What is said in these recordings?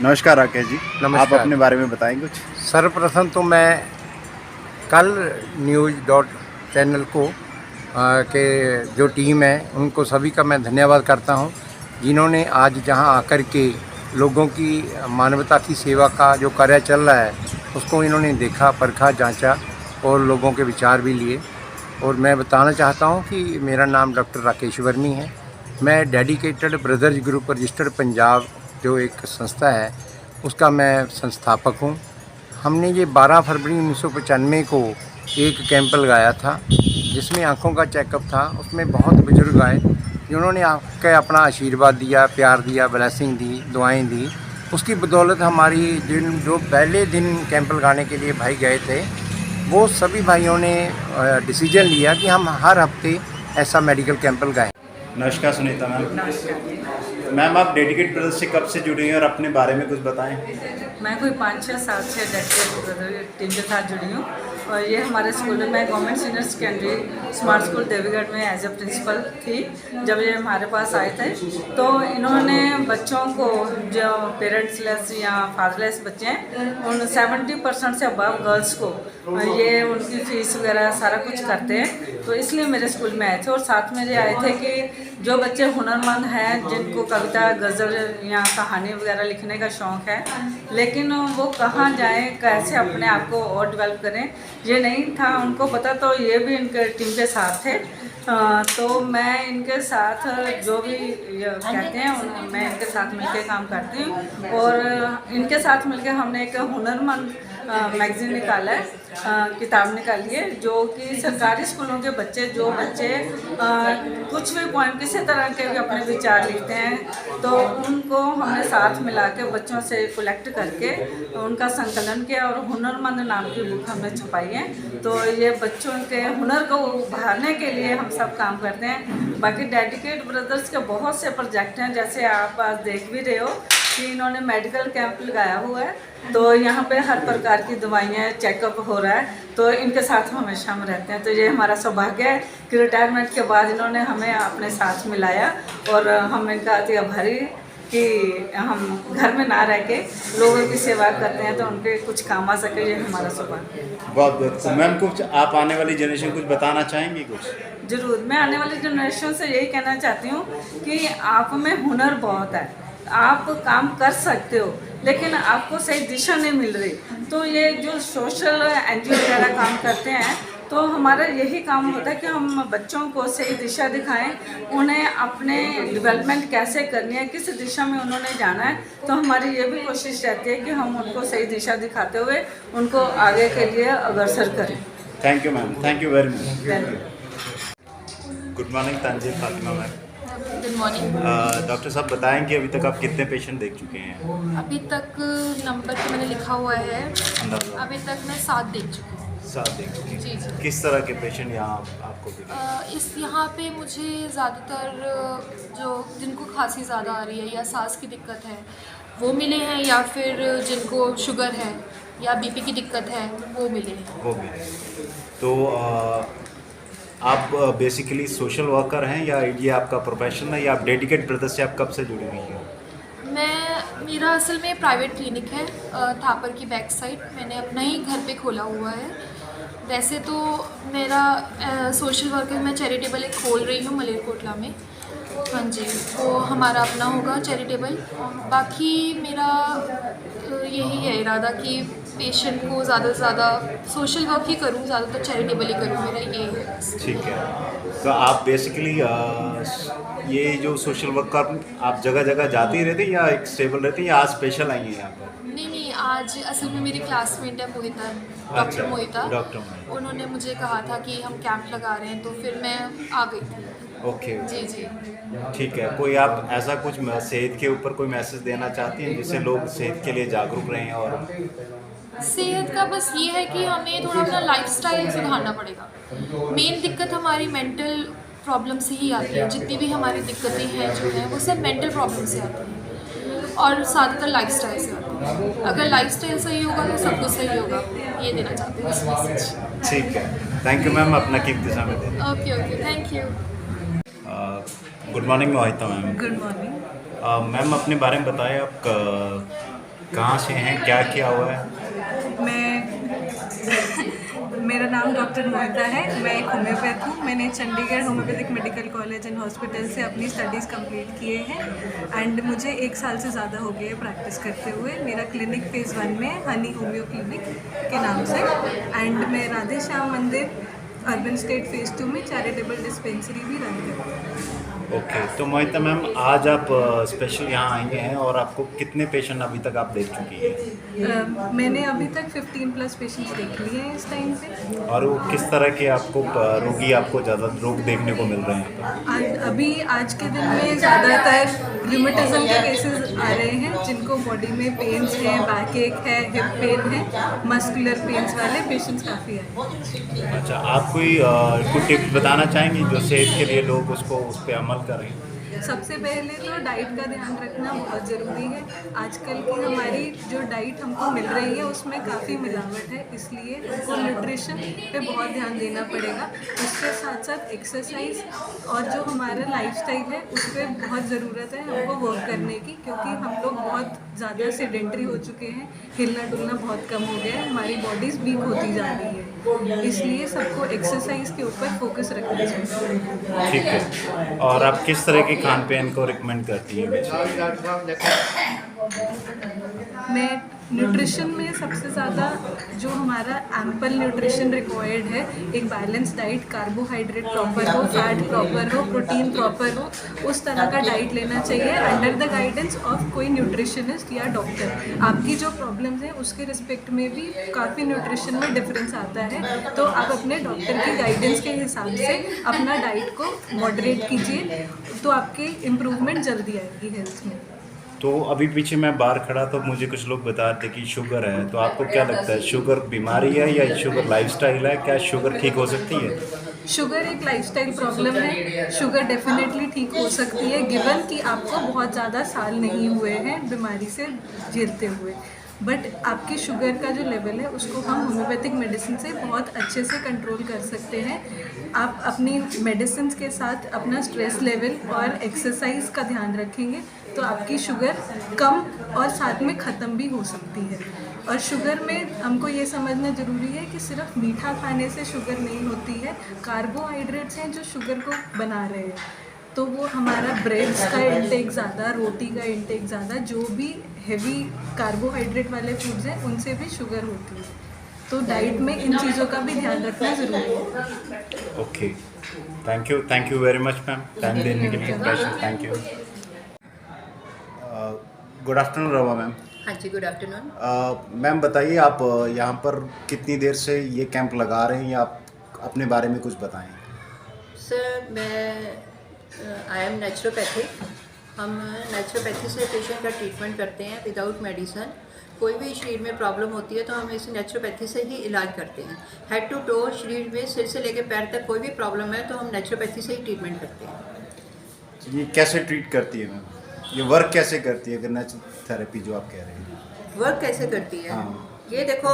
नमस्कार राकेश जी। आप नमस्कार। अपने बारे में बताएं कुछ। सर्वप्रथम तो मैं कल न्यूज़ डॉट चैनल को के जो टीम है उनको सभी का मैं धन्यवाद करता हूं, जिन्होंने आज जहां आकर के लोगों की मानवता की सेवा का जो कार्य चल रहा है उसको इन्होंने देखा, परखा, जांचा और लोगों के विचार भी लिए। और मैं बताना चाहता हूं कि मेरा नाम डॉक्टर राकेश वर्मी है। मैं dedicated brothers group registered Punjab जो एक संस्था है उसका मैं संस्थापक हूँ। हमने ये 12 फरवरी 1995 को एक कैंप लगाया था जिसमें आँखों का चेकअप था। उसमें बहुत बुजुर्ग आए जिन्होंने आके अपना आशीर्वाद दिया, प्यार दिया, ब्लेसिंग दी, दुआएं दी। उसकी बदौलत हमारी जो पहले दिन कैंप लगाने के लिए भाई गए थे वो सभी भाइयों ने डिसीजन लिया कि हम हर हफ्ते ऐसा मेडिकल कैंप लगाएं। नमस्कार सुनीता मैम। नमस्कार। मैम आप डेडिकेट ब्रदर्स से कब से जुड़ी हैं और अपने बारे में कुछ बताएं। मैं कोई 5-6 साल से डेडिकेटेड टीम के साथ जुड़ी हूँ और ये हमारे स्कूल में मैं government senior secondary smart school Devigarh में एज ए प्रिंसिपल थी जब ये हमारे पास आए थे। तो इन्होंने बच्चों को जो पेरेंट्सलेस या फादरलेस बच्चे हैं उन 70% से अबव गर्ल्स को ये उनकी फीस वगैरह सारा कुछ करते हैं। तो इसलिए मेरे स्कूल में आए थे और साथ में ये आए थे कि जो बच्चे हुनरमंद हैं, जिनको कविता, गज़ल या कहानी वगैरह लिखने का शौक़ है, लेकिन वो कहाँ जाएं, कैसे अपने आप को और डेवलप करें, ये नहीं था उनको पता। तो ये भी इनके टीम के साथ थे। तो मैं इनके साथ जो भी कहते हैं मैं इनके साथ मिलकर काम करती हूँ और इनके साथ मिलकर हमने एक हुनरमंद मैगज़ीन निकाला है, किताब निकाली है, जो कि सरकारी स्कूलों के बच्चे जो बच्चे कुछ भी पोएम किसी तरह के भी अपने विचार लिखते हैं तो उनको हमने साथ मिला के बच्चों से कलेक्ट करके उनका संकलन किया और हुनरमंद नाम की बुक हमने छपाई है। तो ये बच्चों के हुनर को उभारने के लिए हम सब काम करते हैं। बाकी डेडिकेट ब्रदर्स के बहुत से प्रोजेक्ट हैं, जैसे आप आज देख भी रहे हो कि इन्होंने मेडिकल कैंप लगाया हुआ है। तो यहाँ पे हर प्रकार की दवाइयाँ चेकअप हो रहा है, तो इनके साथ हमेशा हम रहते हैं। तो ये हमारा सौभाग्य है कि रिटायरमेंट के बाद इन्होंने हमें अपने साथ मिलाया और हम इनका अति आभारी कि हम घर में ना रह के लोगों की सेवा करते हैं तो उनके कुछ काम आ सके, ये हमारा सौभाग्य है। बहुत बहुत मैम, कुछ आप आने वाली जनरेशन कुछ बताना चाहेंगी कुछ। ज़रूर, मैं आने वाली जनरेशन से यही कहना चाहती हूँ कि आप में हुनर बहुत है, आप काम कर सकते हो, लेकिन आपको सही दिशा नहीं मिल रही। तो ये जो सोशल एनजीओ वगैरह काम करते हैं तो हमारा यही काम होता है कि हम बच्चों को सही दिशा दिखाएं, उन्हें अपने डेवलपमेंट कैसे करनी है, किस दिशा में उन्होंने जाना है। तो हमारी ये भी कोशिश रहती है कि हम उनको सही दिशा दिखाते हुए उनको आगे के लिए अग्रसर करें। Thank you ma'am, thank you very much. Thank you. Good morning Tanzeel Fatima ma'am. Good morning. Doctor साहब बताएं कि अभी तक आप कितने पेशेंट देख चुके हैं। अभी तक नंबर तो मैंने लिखा हुआ है, अंदाज़ा अभी तक मैं 7 देख चुकी हूँ। 7 देख चुके हैं। जी जी। किस तरह के पेशेंट यहाँ आपको दिखे। इस यहाँ पे मुझे ज़्यादातर जो जिनको खांसी ज़्यादा आ रही है या सांस की दिक्कत है वो मिले हैं, या फिर जिनको शुगर है या बीपी की दिक्कत है वो मिले हैं। वो भी तो आप बेसिकली सोशल वर्कर हैं या ये आपका प्रोफेशन है, या आप डेडिकेट ब्रदर्स से आप कब से जुड़ी हुई हैं। मेरा असल में प्राइवेट क्लिनिक है थापर की बैक साइड, मैंने अपना ही घर पे खोला हुआ है। वैसे तो मेरा सोशल वर्कर मैं चैरिटेबल एक खोल रही हूँ मलेरकोटला में। हाँ जी, वो हमारा अपना होगा चैरिटेबल। बाकी मेरा यही है इरादा कि पेशेंट को ज़्यादा से ज़्यादा सोशल वर्क ही करूँ, ज़्यादातर चैरिटेबल ही करूँ, मेरा ये है। ठीक है, तो आप बेसिकली ये जो सोशल वर्क का आप जगह जगह जाती ही रहती हैं या एक स्टेबल रहती हैं या आज स्पेशल आई हैं यहाँ पर। नहीं, आज असल में मेरी क्लासमेट है मोहिता, डॉक्टर मोहिता। डॉक्टर उन्होंने मुझे कहा था कि हम कैंप लगा रहे हैं, तो फिर मैं आ गई थी। ओके जी जी। ठीक है, कोई आप ऐसा कुछ सेहत के ऊपर कोई मैसेज देना चाहती हैं जिससे लोग सेहत के लिए जागरूक रहें। और सेहत का बस ये है कि हमें थोड़ा अपना लाइफस्टाइल सुधारना पड़ेगा। मेन दिक्कत हमारी मेंटल प्रॉब्लम से ही आती है, जितनी भी हमारी दिक्कतें हैं जो हैं वो सब मेंटल प्रॉब्लम से आती हैं और ज़्यादातर लाइफस्टाइल से आती है। अगर लाइफस्टाइल सही होगा तो सब कुछ सही होगा, ये देना चाहते हैं इस मैसेज। ठीक है, थैंक यू मैम, अपना कीमती समय दें। Okay okay, thank you. Good morning Mohita ma'am. Good morning. Ma'am अपने बारे में बताएं, आप कहाँ से हैं, क्या किया हुआ है? मेरा नाम डॉक्टर मोहिता है। मैं एक होम्योपैथ हूँ। मैंने Chandigarh homeopathic medical college and hospital से अपनी स्टडीज़ कंप्लीट किए हैं एंड मुझे 1 साल से ज़्यादा हो गया है प्रैक्टिस करते हुए। मेरा क्लिनिक फेज़ 1 में है, हनी होम्यो क्लिनिक के नाम से, एंड मैं राधे श्याम मंदिर अर्बन स्टेट फेज़ 2 में चैरिटेबल डिस्पेंसरी भी रन करती हूँ। ओके, तो मोहिता मैम, आज आप स्पेशल यहाँ आएंगे हैं और आपको कितने पेशेंट अभी तक आप देख चुकी हैं? मैंने अभी तक 15+ पेशेंट्स देख लिए हैं इस टाइम पे। और वो किस तरह के आपको रोगी आपको ज़्यादा रोग देखने को मिल रहे हैं? आज के दिन में ज़्यादातर रूमेटिज्म के केसेस आ रहे हैं, जिनको बॉडी में पेन्स हैं, बैक एक है, हिप पेन है, मस्कुलर पेन्स वाले पेशेंट्स काफ़ी आए। अच्छा, आप कोई टिप्स बताना चाहेंगी जो सेहत के लिए लोग उस पर अमल करें? सबसे पहले तो डाइट का ध्यान रखना बहुत ज़रूरी है। आजकल की हमारी जो डाइट हमको मिल रही है उसमें काफ़ी मिलावट है, इसलिए हमको न्यूट्रिशन पे बहुत ध्यान देना पड़ेगा। उसके साथ साथ एक्सरसाइज और जो हमारा लाइफस्टाइल है उस पर बहुत ज़रूरत है हमको वर्क करने की, क्योंकि हम लोग बहुत ज़्यादा सेडेंटरी हो चुके हैं, हिलना डुलना बहुत कम हो गया है, हमारी बॉडीज़ वीक होती जा रही है, इसलिए सबको एक्सरसाइज के ऊपर फोकस रखना चाहिए। ठीक है, और आप किस तरह की खान पान को रिकमेंड करती हैं? मैं न्यूट्रिशन में सबसे ज़्यादा जो हमारा एम्पल न्यूट्रिशन रिक्वायर्ड है, एक बैलेंस डाइट, कार्बोहाइड्रेट प्रॉपर हो, फैट प्रॉपर हो, प्रोटीन प्रॉपर हो, उस तरह का डाइट लेना चाहिए अंडर द गाइडेंस ऑफ कोई न्यूट्रिशनिस्ट या डॉक्टर। आपकी जो प्रॉब्लम्स हैं उसके रिस्पेक्ट में भी काफ़ी न्यूट्रिशन में डिफरेंस आता है, तो आप अपने डॉक्टर की गाइडेंस के हिसाब से अपना डाइट को मॉडरेट कीजिए, तो आपके इम्प्रूवमेंट जल्दी आएगी हेल्थ में। तो अभी पीछे मैं बाहर खड़ा तो मुझे कुछ लोग बता रहे थे कि शुगर है, तो आपको क्या लगता है, शुगर बीमारी है या शुगर लाइफस्टाइल है? क्या शुगर ठीक हो सकती है? शुगर एक लाइफस्टाइल प्रॉब्लम है। शुगर डेफिनेटली ठीक हो सकती है, गिवन कि आपको बहुत ज़्यादा साल नहीं हुए हैं बीमारी से झेलते हुए, बट आपकी शुगर का जो लेवल है उसको हम होम्योपैथिक मेडिसिन से बहुत अच्छे से कंट्रोल कर सकते हैं। आप अपनी मेडिसिन के साथ अपना स्ट्रेस लेवल और एक्सरसाइज का ध्यान रखेंगे तो आपकी शुगर कम और साथ में ख़त्म भी हो सकती है। और शुगर में हमको ये समझना ज़रूरी है कि सिर्फ मीठा खाने से शुगर नहीं होती है, कार्बोहाइड्रेट्स हैं जो शुगर को बना रहे हैं, तो वो हमारा ब्रेड्स का इंटेक ज़्यादा, रोटी का इंटेक ज़्यादा, जो भी हेवी कार्बोहाइड्रेट वाले फूड्स हैं उनसे भी शुगर होती है, तो डाइट में इन चीज़ों का भी ध्यान रखना ज़रूरी है। Okay, thank you very much ma'am, time देने के लिए। Thank you. Good afternoon Rama ma'am. हाँ जी, गुड आफ्टरनून। मैम बताइए, आप यहाँ पर कितनी देर से ये कैंप लगा रहे हैं, या आप अपने बारे में कुछ बताएं? सर, मैं आई एम नेचुरोपैथिक। हम नेचुरोपैथी से पेशेंट का ट्रीटमेंट करते हैं विदाउट मेडिसन। कोई भी शरीर में प्रॉब्लम होती है तो हम इसे नेचुरोपैथी से ही इलाज करते हैं। हेड टू टो, शरीर में सिर से लेकर पैर तक कोई भी प्रॉब्लम है तो हम नेचुरोपैथी से ही ट्रीटमेंट करते हैं। ये कैसे ट्रीट करती है मैम? ये वर्क कैसे करती है नेचुरल थेरेपी जो आप कह रहे हैं? वर्क कैसे करती है? हाँ। ये देखो,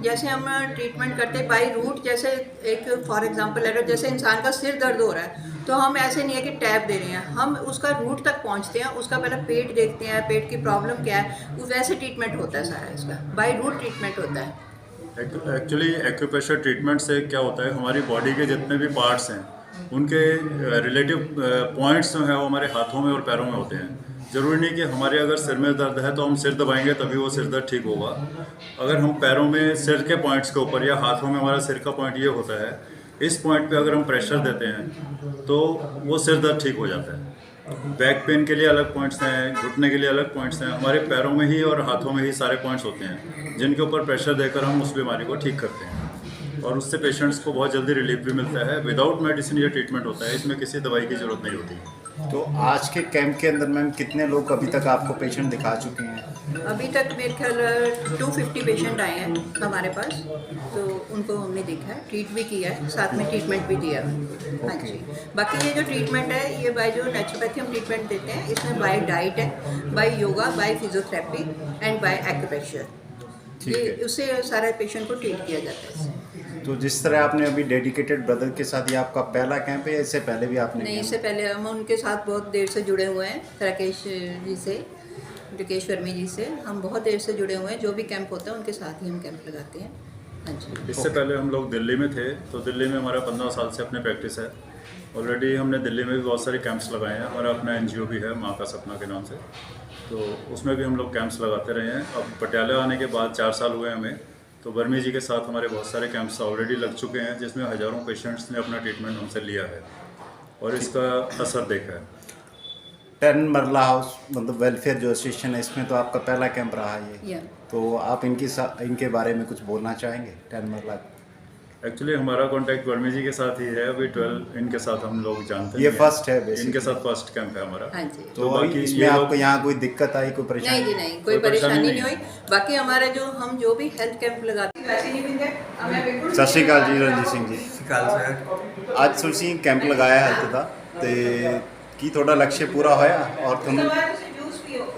जैसे हम ट्रीटमेंट करते हैं बाई रूट, जैसे एक फॉर एग्जांपल ले लो, जैसे इंसान का सिर दर्द हो रहा है तो हम ऐसे नहीं है कि टैब दे रहे हैं, हम उसका रूट तक पहुंचते हैं, उसका पहले पेट देखते हैं, पेट की प्रॉब्लम क्या है, वैसे ट्रीटमेंट होता है सारा, इसका बाई रूट ट्रीटमेंट होता है। एक्चुअली एक्यूप्रेशर ट्रीटमेंट से क्या होता है, हमारी बॉडी के जितने भी पार्ट्स हैं उनके रिलेटिव पॉइंट्स जो हैं वो हमारे हाथों में और पैरों में होते हैं। ज़रूरी नहीं कि हमारे अगर सिर में दर्द है तो हम सिर दबाएंगे तभी वो सिर दर्द ठीक होगा। अगर हम पैरों में सिर के पॉइंट्स के ऊपर या हाथों में, हमारा सिर का पॉइंट ये होता है, इस पॉइंट पे अगर हम प्रेशर देते हैं तो वो सिर दर्द ठीक हो जाता है। बैक पेन के लिए अलग पॉइंट्स हैं, घुटने के लिए अलग पॉइंट्स हैं, हमारे पैरों में ही और हाथों में ही सारे पॉइंट्स होते हैं जिनके ऊपर प्रेशर देकर हम उस बीमारी को ठीक करते हैं, और उससे पेशेंट्स को बहुत जल्दी रिलीफ भी मिलता है। विदाउट मेडिसिन ये ट्रीटमेंट होता है, इसमें किसी दवाई की ज़रूरत नहीं होती। तो आज के कैंप के अंदर मैम कितने लोग अभी तक आपको पेशेंट दिखा चुके हैं? अभी तक मेरे ख्याल 250 पेशेंट आए हैं हमारे पास, तो उनको हमने देखा है, ट्रीट भी किया है, साथ में ट्रीटमेंट भी दिया है। हाँ जी, बाकी ये जो ट्रीटमेंट है ये बाय जो नेचुरोपैथी हम ट्रीटमेंट देते हैं, इसमें बाय डाइट है, by yoga, by physiotherapy and by acupressure, ये उससे सारे पेशेंट को ट्रीट किया जाता है। तो जिस तरह आपने अभी डेडिकेटेड ब्रदर के साथ, ये आपका पहला कैंप है या इससे पहले भी आपने? नहीं, इससे पहले हम उनके साथ बहुत देर से जुड़े हुए हैं, राकेश जी से, रिकेश वर्मी जी से। हम बहुत देर से जुड़े हुए हैं, जो भी कैंप होता है उनके साथ ही हम कैंप लगाते हैं। हाँ जी। इससे पहले हम लोग दिल्ली में थे, तो दिल्ली में हमारा 15 साल से अपने प्रैक्टिस है। ऑलरेडी हमने दिल्ली में भी बहुत सारे कैंप्स लगाए हैं। हमारा अपना NGO भी है माँ का सपना के नाम से, तो उसमें भी हम लोग कैंप्स लगाते रहे हैं। अब पटियाला आने के बाद 4 साल हुए हमें, तो वर्मी जी के साथ हमारे बहुत सारे कैंप्स ऑलरेडी लग चुके हैं, जिसमें हज़ारों पेशेंट्स ने अपना ट्रीटमेंट हमसे लिया है और इसका असर देखा है। 10 मरला हाउस मतलब वेलफेयर जो एसोसिएशन है, इसमें तो आपका पहला कैंप रहा है ये, Yeah. तो आप इनके बारे में कुछ बोलना चाहेंगे? 10 मरला एक्चुअली हमारा कांटेक्ट वर्मी जी के साथ ही है। अभी 12 इनके साथ हम लोग जानते हैं। ये फर्स्ट है basically। इनके साथ फर्स्ट कैंप है हमारा। हाँ जी। तो बाकी इसमें ये आपको लोग- यहाँ कोई दिक्कत आई, कोई परेशानी? नहीं जी नहीं, कोई परेशानी नहीं हुई। बाकी हमारा हम जो भी हेल्थ कैंप लगाते हैं ਸਤਿ ਸ਼੍ਰੀ ਅਕਾਲ ਜੀ ਰਣਜੀਤ ਸਿੰਘ ਜੀ। ਸਤਿ ਸਰ। ਅੱਜ ਤੁਸੀਂ ਕੈਂਪ ਲਗਾਇਆ ਹੈਲਥ ਦਾ, ਤੇ ਕੀ ਤੁਹਾਡਾ ਲਕष्य ਪੂਰਾ ਹੋਇਆ ਔਰ ਤੁਹਾਨੂੰ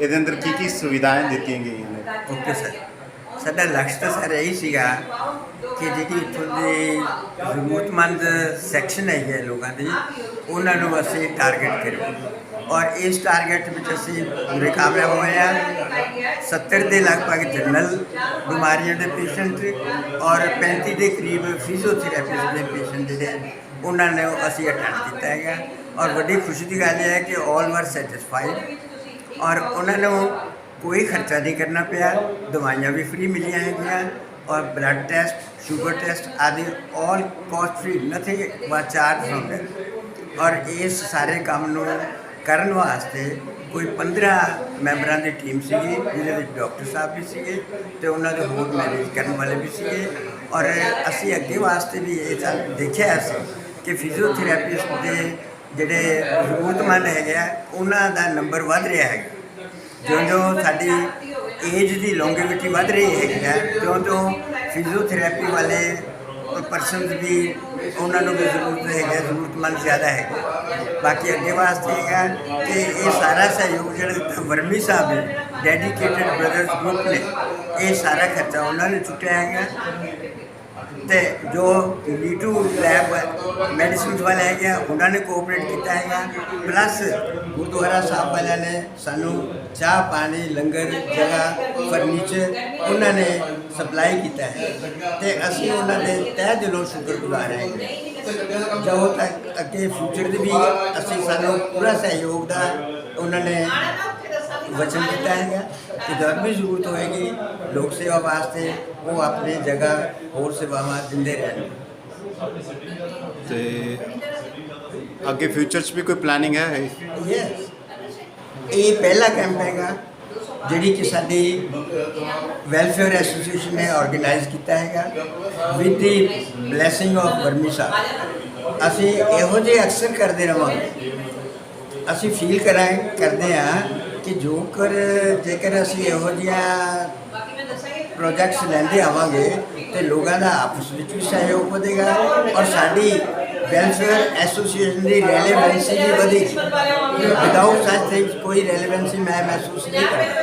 ਇਹਦੇ ਅੰਦਰ ਕੀ ਸੁਵਿਧਾਵਾਂ ਦਿੱਤੀਆਂ ਗਈਆਂ ਨੇ? ਓਕੇ ਸਰ, ਸਾਡਾ ਲਕਸ਼ ਤਾਂ ਸਰ ਇਹੀ ਸੀਗਾ ਕਿ ਜਿਹੜੀ ਇੱਥੋਂ ਦੀ ਜ਼ਰੂਰਤਮੰਦ ਸੈਕਸ਼ਨ ਹੈਗੇ ਲੋਕਾਂ ਦੀ, ਉਹਨਾਂ ਨੂੰ ਅਸੀਂ ਟਾਰਗੇਟ ਕਰੀਏ ਔਰ ਇਸ ਟਾਰਗੇਟ ਵਿੱਚ ਅਸੀਂ ਪੂਰੇ ਕਾਮਯਾਬ ਹੋਏ ਹਾਂ। 70 ਦੇ ਲਗਭਗ ਜਨਰਲ ਬਿਮਾਰੀਆਂ ਦੇ ਪੇਸ਼ੈਂਟ ਔਰ 35 ਦੇ ਕਰੀਬ ਫਿਜ਼ੀਓਥੈਰੇਪਿਸਟ ਦੇ ਪੇਸ਼ੈਂਟ ਜਿਹੜੇ ਉਹਨਾਂ ਨੇ ਅਸੀਂ ਅਟੈਂਡ ਕੀਤਾ ਹੈਗਾ ਔਰ ਵੱਡੀ ਖੁਸ਼ੀ ਦੀ ਗੱਲ ਇਹ ਹੈ ਕਿ ਆਲ ਵਰ ਸੈਟਿਸਫਾਈਡ ਔਰ ਉਹਨਾਂ ਨੂੰ ਕੋਈ ਖਰਚਾ ਨਹੀਂ ਕਰਨਾ ਪਿਆ। ਦਵਾਈਆਂ ਵੀ ਫ੍ਰੀ ਮਿਲੀਆਂ ਹੈਗੀਆਂ ਔਰ ਬਲੱਡ ਟੈਸਟ, ਸ਼ੂਗਰ ਟੈਸਟ ਆਦਿ all cost free, nothing was charge from that. ਔਰ ਇਸ ਸਾਰੇ ਕੰਮ ਨੂੰ ਕਰਨ ਵਾਸਤੇ ਕੋਈ 15 ਮੈਂਬਰਾਂ ਦੀ ਟੀਮ ਸੀਗੀ, ਜਿਹਦੇ ਵਿੱਚ ਡਾਕਟਰ ਸਾਹਿਬ ਵੀ ਸੀਗੇ ਤੇ ਉਹਨਾਂ ਦੇ ਹੋਰ ਮੈਨੇਜ ਕਰਨ ਵਾਲੇ ਵੀ ਸੀਗੇ। ਔਰ ਅਸੀਂ ਅੱਗੇ ਵਾਸਤੇ ਵੀ ਇਹ ਦੇਖਿਆ ਸੀ ਕਿ ਫਿਜ਼ੀਓਥੈਰੇਪਿਸਟ ਦੇ ਜਿਹੜੇ ਜ਼ਰੂਰਤਮੰਦ ਹੈਗੇ ਆ, ਉਹਨਾਂ ਦਾ ਨੰਬਰ ਵੱਧ ਰਿਹਾ ਹੈਗਾ। ਜਿਉਂ ਸਾਡੀ ਏਜ ਦੀ ਲੌਂਗੇਵਿਟੀ ਵੱਧ ਰਹੀ ਹੈਗੀ ਹੈ, ਤਿਉਂ ਫਿਜ਼ੀਓਥੈਰੇਪੀ ਵਾਲੇ ਪਰਸਨਸ ਵੀ ਉਹਨਾਂ ਨੂੰ ਵੀ ਜ਼ਰੂਰਤ ਹੈਗਾ, ਜ਼ਰੂਰਤਮੰਦ ਜ਼ਿਆਦਾ ਹੈਗਾ। ਬਾਕੀ ਅੱਗੇ ਵਾਸਤੇ ਹੈਗਾ ਕਿ ਇਹ ਸਾਰਾ ਸਹਿਯੋਗ ਜਿਹੜਾ ਵਰਮੀ ਸਾਹਿਬ ਨੇ, ਡੈਡੀਕੇਟਡ ਬ੍ਰਦਰਸ ਗਰੁੱਪ ਨੇ, ਇਹ ਸਾਰਾ ਖਰਚਾ ਉਹਨਾਂ ਨੇ ਚੁੱਕਿਆ ਹੈਗਾ। ਤੇ ਜੋ ਨੀਟੂ ਲੈਬ ਮੈਡੀਸਿਨਸ ਵਾਲੇ ਹੈਗੇ ਆ, ਉਹਨਾਂ ਨੇ ਕੋਆਪਰੇਟ ਕੀਤਾ ਹੈਗਾ। ਪਲੱਸ ਗੁਰਦੁਆਰਾ ਸਾਹਿਬ ਵਾਲਿਆਂ ਨੇ ਸਾਨੂੰ ਚਾਹ ਪਾਣੀ, ਲੰਗਰ, ਜਗ੍ਹਾ, ਫਰਨੀਚਰ ਉਹਨਾਂ ਨੇ ਸਪਲਾਈ ਕੀਤਾ ਹੈ ਤੇ ਅਸੀਂ ਉਹਨਾਂ ਦੇ ਤਹਿ ਦਿਲੋਂ ਸ਼ੁਕਰਗੁਜ਼ਾਰ ਹਾਂ। ਜੋ ਤੱਕ ਅੱਗੇ ਫਿਊਚਰ ਦੇ ਵੀ ਅਸੀਂ ਸਾਨੂੰ ਪੂਰਾ ਸਹਿਯੋਗ ਦਾ ਉਹਨਾਂ ਨੇ ਵਚਨ ਦਿੱਤਾ ਹੈਗਾ ਕਿ ਜਦ ਵੀ ਜ਼ਰੂਰਤ ਹੋਏਗੀ ਲੋਕ ਸੇਵਾ ਵਾਸਤੇ ਉਹ ਆਪਣੀ ਜਗ੍ਹਾ ਹੋਰ ਸੇਵਾਵਾਂ ਦਿੰਦੇ ਰਹਿਣ। ਤੇ ਅੱਗੇ ਫਿਊਚਰ 'ਚ ਵੀ ਕੋਈ ਪਲੈਨਿੰਗ ਹੈ? ਯੈਸ, ਇਹ ਪਹਿਲਾ ਕੈਂਪ ਹੈਗਾ ਜਿਹੜੀ ਕਿ ਸਾਡੀ ਵੈਲਫੇਅਰ ਐਸੋਸੀਏਸ਼ਨ ਨੇ ਆਰਗੇਨਾਈਜ਼ ਕੀਤਾ ਹੈਗਾ with the blessing of vermi ਸਾਹਿਬ। ਅਸੀਂ ਇਹੋ ਜਿਹੇ ਅਕਸਰ ਕਰਦੇ ਰਹਾਂਗੇ। ਅਸੀਂ ਫੀਲ ਕਰਦੇ ਹਾਂ ਕਿ ਜੇਕਰ ਅਸੀਂ ਇਹੋ ਜਿਹਾ ਪ੍ਰੋਜੈਕਟਸ ਲੈਂਦੇ ਆਵਾਂਗੇ ਤੇ ਲੋਕਾਂ ਦਾ ਆਪਸ ਵਿੱਚ ਵੀ ਸਹਿਯੋਗ ਵਧੇਗਾ ਔਰ ਸਾਡੀ ਵੈਲਫੇਅਰ ਐਸੋਸੀਏਸ਼ਨ ਦੀ ਰੈਲੇਵੈਂਸੀ ਵੀ ਵਧੇਗੀ। ਵਿਦਾਊਟ ਸੱਚ ਥਿੰਗਸ ਕੋਈ ਰੈਲੇਵੈਂਸੀ ਮੈਂ ਮਹਿਸੂਸ ਨਹੀਂ ਕਰਦਾ।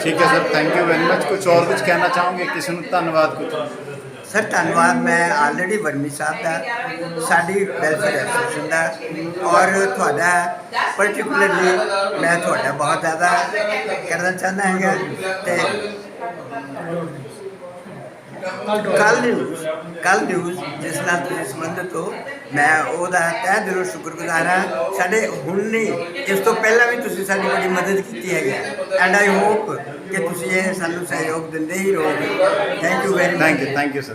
ठीक है sir, thank you very much. कुछ और कुछ कहना चाहोगे? किसी ਨੂੰ ਧੰਨਵਾਦ ਕੁਝ? ਸਰ ਧੰਨਵਾਦ ਮੈਂ ਆਲਰੇਡੀ ਵਰਮੀ ਸਾਹਿਬ ਦਾ, ਸਾਡੀ ਵੈਲਫੇਅਰ ਐਸੋਸੀਏਸ਼ਨ ਦਾ ਔਰ ਤੁਹਾਡਾ ਪਰਟੀਕੂਲਰਲੀ ਮੈਂ ਤੁਹਾਡਾ ਬਹੁਤ ਜ਼ਿਆਦਾ ਕਰਨਾ ਚਾਹੁੰਦਾ ਹੈਗਾ। ਤੇ ਕੱਲ ਨਿਊਜ਼ ਜਿਸ ਨਾਲ ਤੁਸੀਂ ਸੰਬੰਧਿਤ ਹੋ, ਮੈਂ ਉਹਦਾ ਤਹਿ ਦਿਲੋਂ ਸ਼ੁਕਰਗੁਜ਼ਾਰ ਹਾਂ। ਸਾਡੇ ਹੁਣ ਨਹੀਂ, ਇਸ ਤੋਂ ਪਹਿਲਾਂ ਵੀ ਤੁਸੀਂ ਸਾਡੀ ਬੜੀ ਮਦਦ ਕੀਤੀ ਹੈਗੀ ਐਂਡ ਆਈ ਹੋਪ ਕਿ ਤੁਸੀਂ ਇਹ ਸਾਨੂੰ ਸਹਿਯੋਗ ਦਿੰਦੇ ਹੀ ਰਹੋਗੇ। Thank you very much. Thank you sir.